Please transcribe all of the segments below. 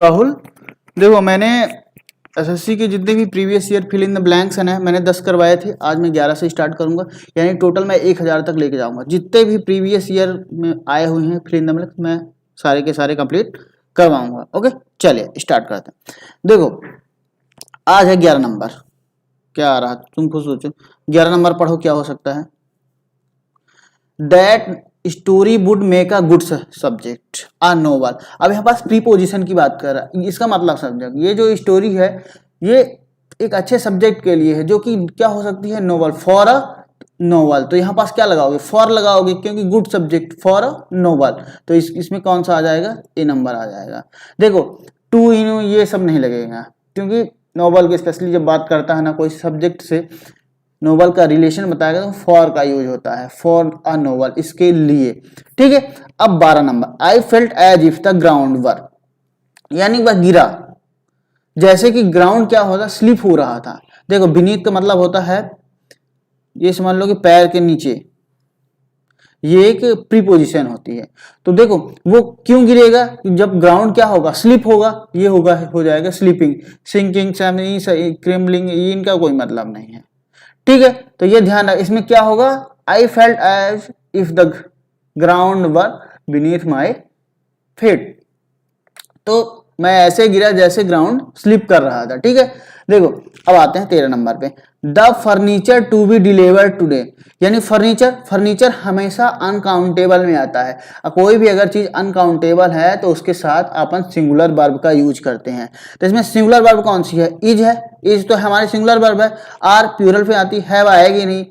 राहुल, देखो मैंने एसएससी के जितने भी previous year fill in the blanks हैं मैंने 10 करवाए थे। आज मैं 11 से स्टार्ट करूंगा, यानी टोटल मैं 1000 तक लेके जाऊंगा। जितने भी प्रीवियस ईयर में आए हुए हैं फिल इन द ब्लैंक्स मैं सारे के सारे कंप्लीट करवाऊंगा। ओके, चलिए स्टार्ट करते हैं। देखो आज है 11 नंबर। क्या आ रहा तुम खुद सोचो, 11 नंबर पढ़ो क्या हो सकता है। That story would make a good subject a novel. अब यहाँ पास प्रीपोजिशन की बात कर रहा है, इसका मतलब समझो ये जो स्टोरी है ये एक अच्छे सब्जेक्ट के लिए है, जो कि क्या हो सकती है, नोवेल, फॉर अ नोवेल। तो यहाँ पास क्या लगाओगे, फॉर लगाओगे, क्योंकि good subject for a novel. तो इसमें कौन सा आ जाएगा, ए नंबर आ जाएगा। देखो टू इन ये सब नहीं लगेगा, क्योंकि नोवेल के स्पेशली जब बात करता है ना कोई सब्जेक्ट से, नोवेल का रिलेशन बताएगा तो फॉर का यूज होता है, फॉर अ नोवेल, इसके लिए। ठीक है, अब 12 number, I felt as if the ground were, यानी वह गिरा जैसे कि ग्राउंड क्या होता, स्लिप हो रहा था। देखो बीनीथ का मतलब होता है, ये समझ लो कि पैर के नीचे, ये एक प्रीपोजिशन होती है। तो देखो वो क्यों गिरेगा, जब ग्राउंड क्या होगा, स्लिप होगा, ये होगा, हो जाएगा स्लीपिंग, सिंकिंग, क्रेमलिंग, ये इनका कोई मतलब नहीं है। ठीक है, तो ये ध्यान रख, इसमें क्या होगा, I felt as if the ground were beneath my feet. तो मैं ऐसे गिरा जैसे ग्राउंड स्लिप कर रहा था। ठीक है, देखो अब आते हैं 13 नंबर पे। The furniture to be delivered today, यानी फर्नीचर हमेशा अनकाउंटेबल में आता है। कोई भी अगर चीज अनकाउंटेबल है तो उसके साथ अपन सिंगुलर वर्ब का यूज करते हैं। तो इसमें सिंगुलर वर्ब कौन सी है, इज है। इज तो हमारे सिंगुलर वर्ब है। आर प्यूरल पे आती है, आएगी नहीं,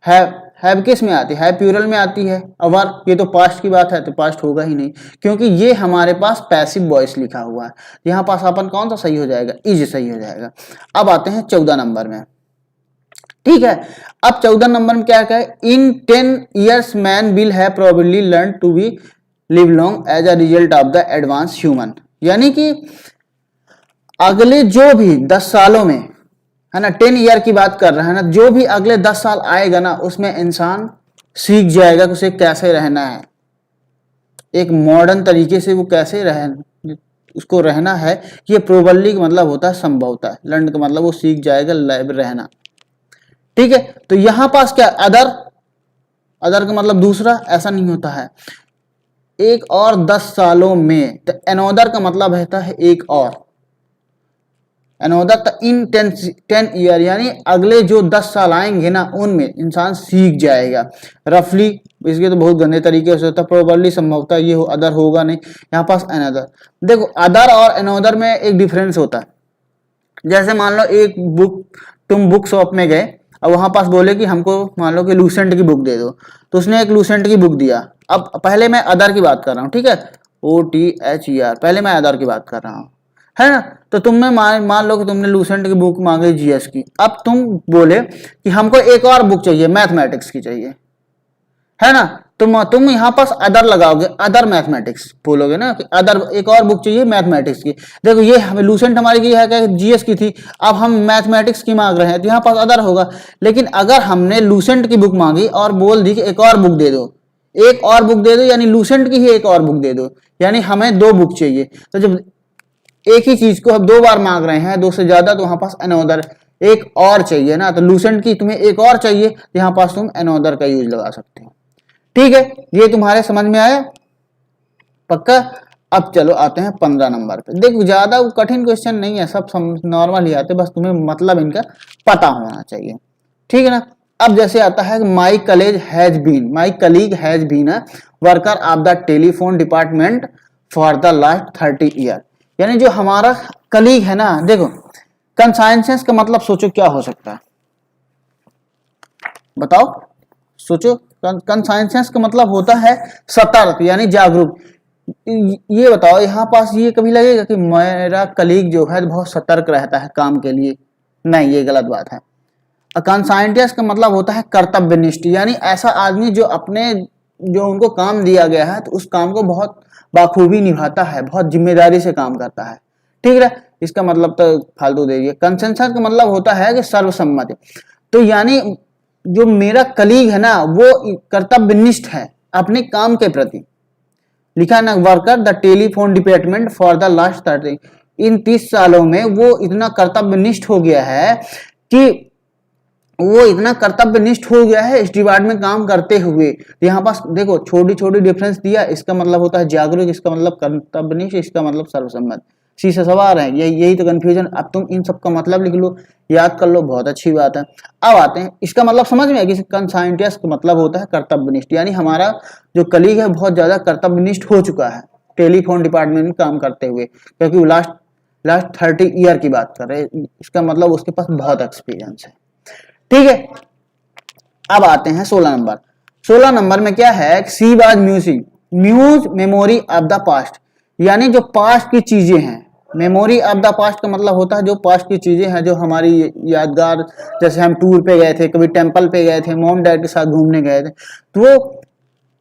हैव किस में आती है, प्यूरल में आती है। अवर ये तो पास्ट की बात है, तो पास्ट होगा ही नहीं, क्योंकि ये हमारे पास पैसिव वॉइस लिखा हुआ है। यहाँ पास अपन कौन सा सही हो जाएगा, इज सही हो जाएगा। अब आते हैं 14 नंबर में। ठीक है, अब 14 नंबर में क्या है, in 10 years man will have probably learn to be live long as a result of the advance human, यानी कि अगले जो भी 10 सालों में, है ना, 10 ईयर की बात कर रहा है ना, जो भी अगले 10 साल आएगा ना, उसमें इंसान सीख जाएगा कि उसे कैसे रहना है, एक मॉडर्न तरीके से वो कैसे उसको रहना है। ये प्रोबेबली का मतलब होता है संभवता, लर्न का मतलब वो सीख जाएगा रहना। ठीक है, तो यहां पास क्या, अदर का मतलब दूसरा, ऐसा नहीं होता है। एक और 10 सालों में, तो अनोदर का मतलब रहता है एक और, अनोदर इन 10 ईयर, यानी अगले जो 10 साल आएंगे ना उनमें इंसान सीख जाएगा। रफली इसके तो बहुत गंदे तरीके से होता है, प्रोबेबली संभवतः, ये हो, अदर होगा नहीं। यहाँ पास अनदर। देखो अदर और अनोदर में एक डिफरेंस होता है। जैसे मान लो एक बुक, तुम बुक शॉप में गए, अब वहां पास बोले कि हमको मान लो कि लूसेंट की बुक दे दो, तो उसने एक लूसेंट की बुक दिया। अब पहले मैं अदर की बात कर रहा हूँ, ठीक है, OTHER, पहले मैं अदर की बात कर रहा हूँ, है ना। तो तुमने मान लो कि तुमने लूसेंट की बुक मांगी GS की। अब तुम बोले कि हमको एक और बुक चाहिए, मैथमेटिक्स की चाहिए, है ना। तुम यहाँ पास अदर लगाओगे, अदर मैथमेटिक्स बोलोगे ना कि अदर एक और बुक चाहिए मैथमेटिक्स की। देखो ये हमें लूसेंट हमारी की है क्या, GS की थी, अब हम मैथमेटिक्स की मांग रहे हैं, तो यहाँ पास अदर होगा। लेकिन अगर हमने लूसेंट की बुक मांगी और बोल दी कि एक और बुक दे दो, एक और बुक दे दो, यानी लूसेंट की ही एक और बुक दे दो, यानी हमें 2 बुक चाहिए। तो जब एक ही चीज को हम 2 बार मांग रहे हैं, 2 से ज्यादा, तो वहां पास अनोदर, एक और चाहिए ना, तो लूसेंट की तुम्हें एक और चाहिए, यहाँ पास तुम अनोदर का यूज लगा सकते हो। ठीक है, ये तुम्हारे समझ में आया, पक्का। अब चलो आते हैं 15 नंबर पे। देखो ज्यादा कठिन क्वेश्चन नहीं है, सब नॉर्मल ही आते, बस तुम्हें मतलब इनका पता होना चाहिए। ठीक है ना। अब जैसे आता है, my colleague has been a worker of the telephone department for the last 30 year, यानी जो हमारा कलीग है ना। देखो कंसाइंसेंस का मतलब सोचो क्या हो सकता है, बताओ, सोचो। कंसाइंसेंस का मतलब होता है सतर्क, यानी जागरूक। ये बताओ यहाँ पास ये कभी लगेगा कि मेरा कलीग जो है बहुत सतर्क रहता है काम के लिए, नहीं, ये गलत बात है। कंसाइंटियस का मतलब होता है कर्तव्यनिष्ठ, यानी ऐसा आदमी जो अपने, जो उनको काम दिया गया है तो उस काम को बहुत बाखूबी निभाता है, बहुत जिम्मेदारी से काम करता है। ठीक है, इसका मतलब तो फालतू दे दिए। कंसेंसस का मतलब होता है कि सर्वसम्मति, तो यानी जो मेरा कलीग है ना वो कर्तव्यनिष्ठ है अपने काम के प्रति, लिखा ना, worker the telephone department for the last 30, इन 30 सालों में वो इतना कर्तव्यनिष्ठ हो गया है कि वो इतना कर्तव्यनिष्ठ हो गया है इस डिपार्टमेंट में काम करते हुए। यहाँ पास देखो छोटी छोटी डिफरेंस दिया, इसका मतलब होता है जागरूक, इसका मतलब कर्तव्यनिष्ठ, इसका मतलब सर्वसम्मत, सी से सवार है, यही तो कंफ्यूजन। अब तुम इन सब का मतलब लिख लो, याद कर लो, बहुत अच्छी बात है। अब आते हैं इसका मतलब समझ में है कि कंसाइंटियस का मतलब होता है कर्तव्यनिष्ठ, यानी हमारा जो कलीग है बहुत ज्यादा कर्तव्यनिष्ठ हो चुका है टेलीफोन डिपार्टमेंट में काम करते हुए, क्योंकि वो लास्ट 30 ईयर की बात कर रहे हैं, इसका मतलब उसके पास बहुत एक्सपीरियंस है। ठीक है, अब आते हैं 16 नंबर। 16 नंबर में क्या है, she was muse memory of the past, यानी जो पास्ट की चीजें हैं। मेमोरी ऑफ द पास्ट का मतलब होता है जो पास्ट की चीजें हैं जो हमारी यादगार, जैसे हम टूर पे गए थे, कभी टेंपल पे गए थे, मॉम डैड के साथ घूमने गए थे, तो वो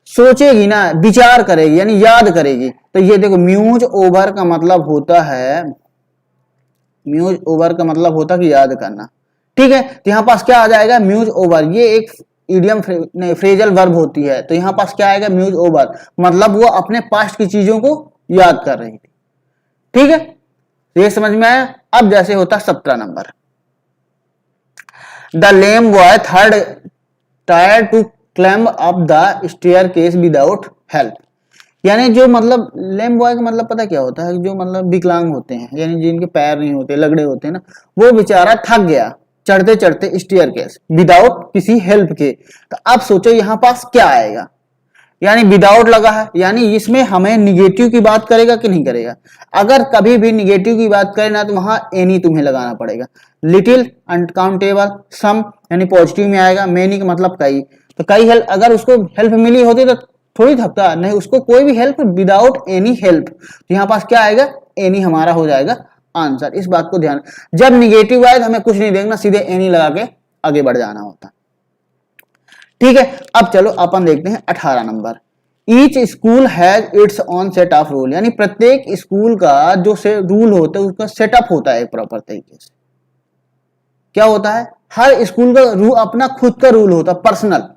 सोचेगी ना, विचार करेगी, यानी याद करेगी। तो ये देखो म्यूज ओवर का मतलब होता है, म्यूज ओवर का मतलब होता है कि याद करना। ठीक है, तो यहाँ पास क्या आ जाएगा, म्यूज ओवर, ये एक इडियम फ्रेजल वर्ब होती है, तो यहाँ पास क्या आएगा, म्यूज ओवर, मतलब वो अपने पास्ट की चीजों को याद कर रही थी। ठीक है, ये समझ में आया। अब जैसे होता है 17 number, the lame boy third tier two climb up the staircase without help, यानी जो मतलब लेम बॉय का मतलब पता क्या होता है, जो मतलब विकलांग होते हैं, यानी जिनके पैर नहीं होते, लगड़े होते हैं ना, वो बेचारा थक गया चढ़ते चढ़ते स्टेयरकेस विदाउट किसी हेल्प के। तो अब सोचो यहाँ पास क्या आएगा, यानी विदाउट लगा है, यानी इसमें हमें निगेटिव की बात करेगा कि नहीं करेगा। अगर कभी भी निगेटिव की बात करें ना तो वहां एनी तुम्हें लगाना पड़ेगा। लिटिल, अनकाउंटेबल, सम यानी पॉजिटिव में आएगा, मेनी का मतलब कई, तो कई हेल्प, अगर उसको हेल्प मिली होती तो थोड़ी थकता नहीं, उसको कोई भी हेल्प, विदाउट एनी हेल्प, तो यहाँ पास क्या आएगा, एनी हमारा हो जाएगा आंसर। इस बात को ध्यान, जब निगेटिव आए तो हमें कुछ नहीं देखना, सीधे एनी लगा के आगे बढ़ जाना होता। ठीक है, अब चलो अपन देखते हैं 18 number. Each school has its on set of rule, यानी प्रत्येक स्कूल का जो से रूल होता है उसका सेटअप होता है प्रॉपर तरीके से। क्या होता है, हर स्कूल का रूल अपना खुद का रूल होता है, पर्सनल,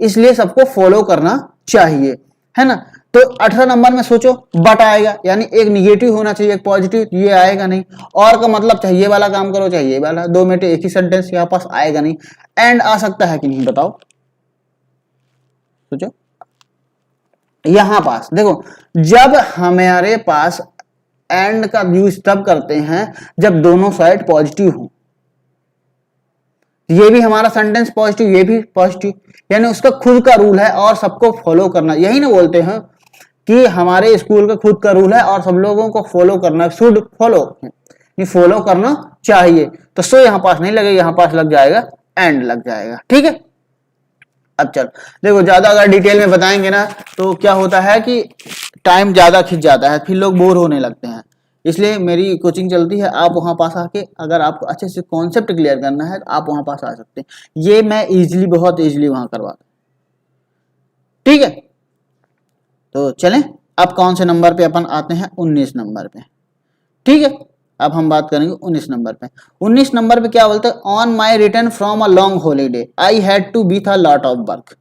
इसलिए सबको फॉलो करना चाहिए, है ना। तो 18 नंबर में सोचो बट आएगा, यानी एक निगेटिव होना चाहिए, एक पॉजिटिव, ये आएगा नहीं। और का मतलब चाहिए वाला काम करो, चाहिए वाला, दो में एक ही सेंटेंस यहाँ पास आएगा नहीं। एंड आ सकता है कि नहीं बताओ, सोचो। यहां पास देखो, जब हमारे पास एंड का यूज तब करते हैं जब दोनों साइड पॉजिटिव हो, ये भी हमारा सेंटेंस पॉजिटिव, ये भी पॉजिटिव, यानी उसका खुद का रूल है और सबको फॉलो करना। यही ना बोलते हैं कि हमारे स्कूल का खुद का रूल है और सब लोगों को फॉलो करना, शुड फॉलो, ये फॉलो करना चाहिए। तो सो यहां पास नहीं लगेगा, यहां पास लग जाएगा एंड लग जाएगा। ठीक है, अब चल देखो, ज्यादा अगर डिटेल में बताएंगे ना तो क्या होता है कि टाइम ज्यादा खिंच जाता है, फिर लोग बोर होने लगते हैं। इसलिए मेरी कोचिंग चलती है, आप वहां पास आके अगर आपको अच्छे से कॉन्सेप्ट क्लियर करना है तो आप वहां पास आ सकते हैं। ये मैं इजीली, बहुत इजीली वहां करवाता। ठीक है, तो चलें अब कौन से नंबर पे अपन आते हैं, 19 नंबर पे। ठीक है, अब हम बात करेंगे 19 नंबर पे। 19 नंबर पे क्या बोलते हैं, on my return from a long holiday I had to beat a lot of work,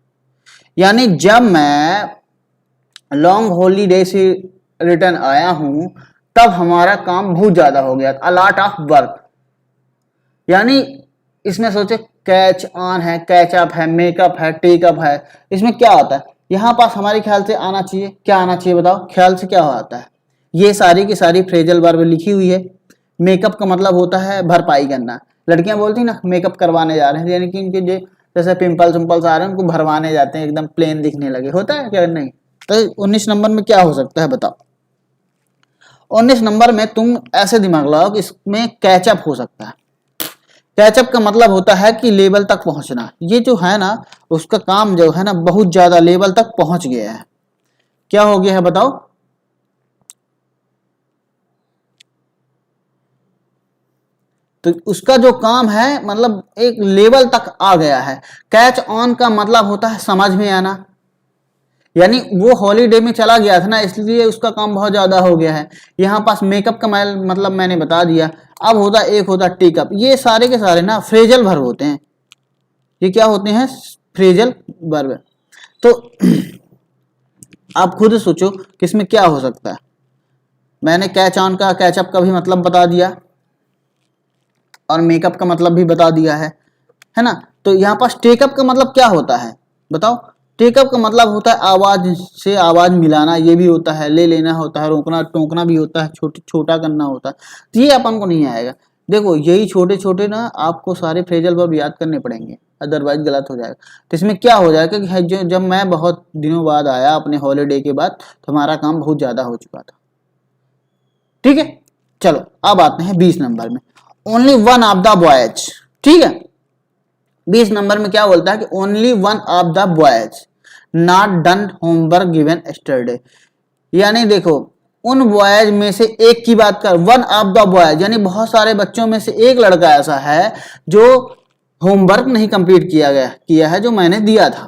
यानी जब मैं लॉन्ग हॉलीडे से रिटर्न आया हूं तब हमारा काम बहुत ज्यादा हो गया, अ लॉट ऑफ वर्क, यानी इसमें सोचे कैच ऑन है, कैचअप है, मेकअप है, टेकअप है, इसमें क्या होता है, यहां पास हमारे ख्याल से आना चाहिए, क्या आना चाहिए बताओ, ख्याल से क्या आता है, ये सारी की सारी फ्रेजल वर्ब लिखी हुई है। मेकअप का मतलब होता है भरपाई करना, लड़कियां बोलती ना मेकअप करवाने जा रहे हैं, यानी कि इनके जो जैसे पिंपल्स विंपल्स आ रहे हैं उनको भरवाने जाते हैं, एकदम प्लेन दिखने लगे, होता है क्या नहीं। तो 19 नंबर में क्या हो सकता है बताओ, 19 नंबर में तुम ऐसे दिमाग लगाओ कि इसमें कैचअप हो सकता है। कैचअप का मतलब होता है कि लेवल तक पहुंचना, ये जो है ना उसका काम जो है ना बहुत ज्यादा लेवल तक पहुंच गया है। क्या हो गया है बताओ, तो उसका जो काम है मतलब एक लेवल तक आ गया है। कैच ऑन का मतलब होता है समझ में आना, यानी वो हॉलीडे में चला गया था ना इसलिए उसका काम बहुत ज्यादा हो गया है। यहाँ पास मेकअप का मतलब मैंने बता दिया। अब होता एक होता टेकअप, ये सारे के सारे ना फ्रेजल वर्ब होते हैं। ये क्या होते हैं, फ्रेजल वर्ब। तो आप खुद सोचो कि इसमें क्या हो सकता है। मैंने कैच ऑन का कैचअप का भी मतलब बता दिया और मेकअप का मतलब भी बता दिया है ना। तो यहाँ पास टेकअप का मतलब क्या होता है बताओ। टेकअप का मतलब होता है आवाज से आवाज मिलाना, ये भी होता है, ले लेना होता है, रोकना टोकना भी होता है, छोटा करना होता है। तो ये अपन को नहीं आएगा। देखो यही छोटे छोटे ना आपको सारे फ्रेजल वर्ब याद करने पड़ेंगे, अदरवाइज गलत हो जाएगा। तो इसमें क्या हो जाएगा कि जो जब मैं बहुत दिनों बाद आया अपने हॉलीडे के बाद, तो हमारा काम बहुत ज्यादा हो चुका था। ठीक है, चलो अब आते हैं 20 नंबर में। Only one of the boys, ठीक है, 20 नंबर में क्या बोलता है कि only one of the boys not done homework given yesterday. यानी देखो उन बॉयज में से एक की बात कर, वन ऑफ द बॉयज यानी बहुत सारे बच्चों में से एक लड़का ऐसा है जो होमवर्क नहीं कंप्लीट किया है जो मैंने दिया था।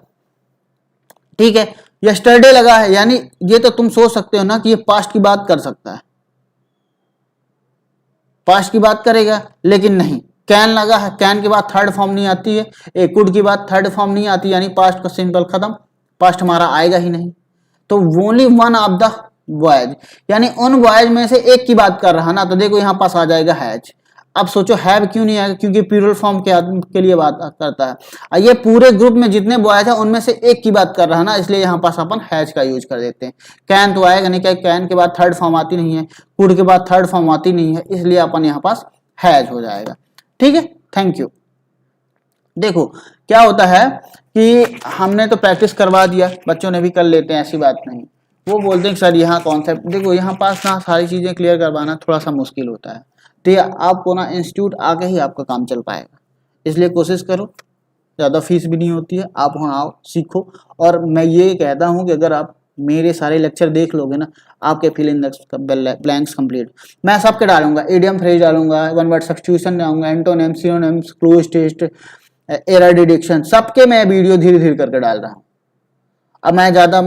ठीक है, यस्टरडे लगा है, यानी ये तो तुम सोच सकते हो ना कि ये पास्ट की बात कर सकता है, पास्ट की बात करेगा, लेकिन नहीं, कैन लगा है, कैन के बाद थर्ड फॉर्म नहीं आती है, एक कुड की बाद थर्ड फॉर्म नहीं आती, यानी पास्ट का सिंपल खत्म, पास्ट हमारा आएगा ही नहीं। तो only one of the boys यानी उन बॉयज में से एक की बात कर रहा ना, तो देखो यहां पास आ जाएगा हैज। अब सोचो हैव क्यों नहीं आएगा, क्योंकि प्लूरल फॉर्म के लिए बात करता है, और ये पूरे ग्रुप में जितने बॉयज है उनमें से एक की बात कर रहा है ना, इसलिए यहाँ पास अपन हैज का यूज कर देते हैं। कैन तो आएगा नहीं, क्या कैन के बाद थर्ड फॉर्म आती नहीं है, कुड के बाद थर्ड फॉर्म आती नहीं है, इसलिए अपन यहाँ पास हैज हो जाएगा। ठीक है, थैंक यू। देखो क्या होता है कि हमने तो प्रैक्टिस करवा दिया, बच्चों ने भी कर लेते हैं, ऐसी बात नहीं। वो बोलते हैं सर यहाँ कॉन्सेप्ट, देखो यहाँ पास ना सारी चीजें क्लियर करवाना थोड़ा सा मुश्किल होता है, तो ये आपको ना इंस्टीट्यूट आके ही आपका काम चल पाएगा, इसलिए कोशिश करो, ज़्यादा फीस भी नहीं होती है, आप वहाँ आओ सीखो। और मैं ये कहता हूँ कि अगर आप मेरे सारे लेक्चर देख लोगे ना, आपके fill in the blanks complete मैं सबके डालूंगा, इडियम फ्रेज डालूंगा, वन वर्ड सब्स्टिट्यूशन डालूंगा, antonyms synonyms cloze test error detection, सबके मैं वीडियो धीरे धीरे करके डाल रहा हूँ। अब मैं ज़्यादा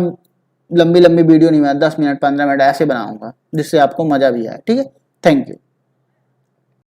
लंबी वीडियो नहीं, मैं 10 मिनट 15 मिनट ऐसे बनाऊंगा जिससे आपको मजा भी आए। ठीक है, थैंक यू।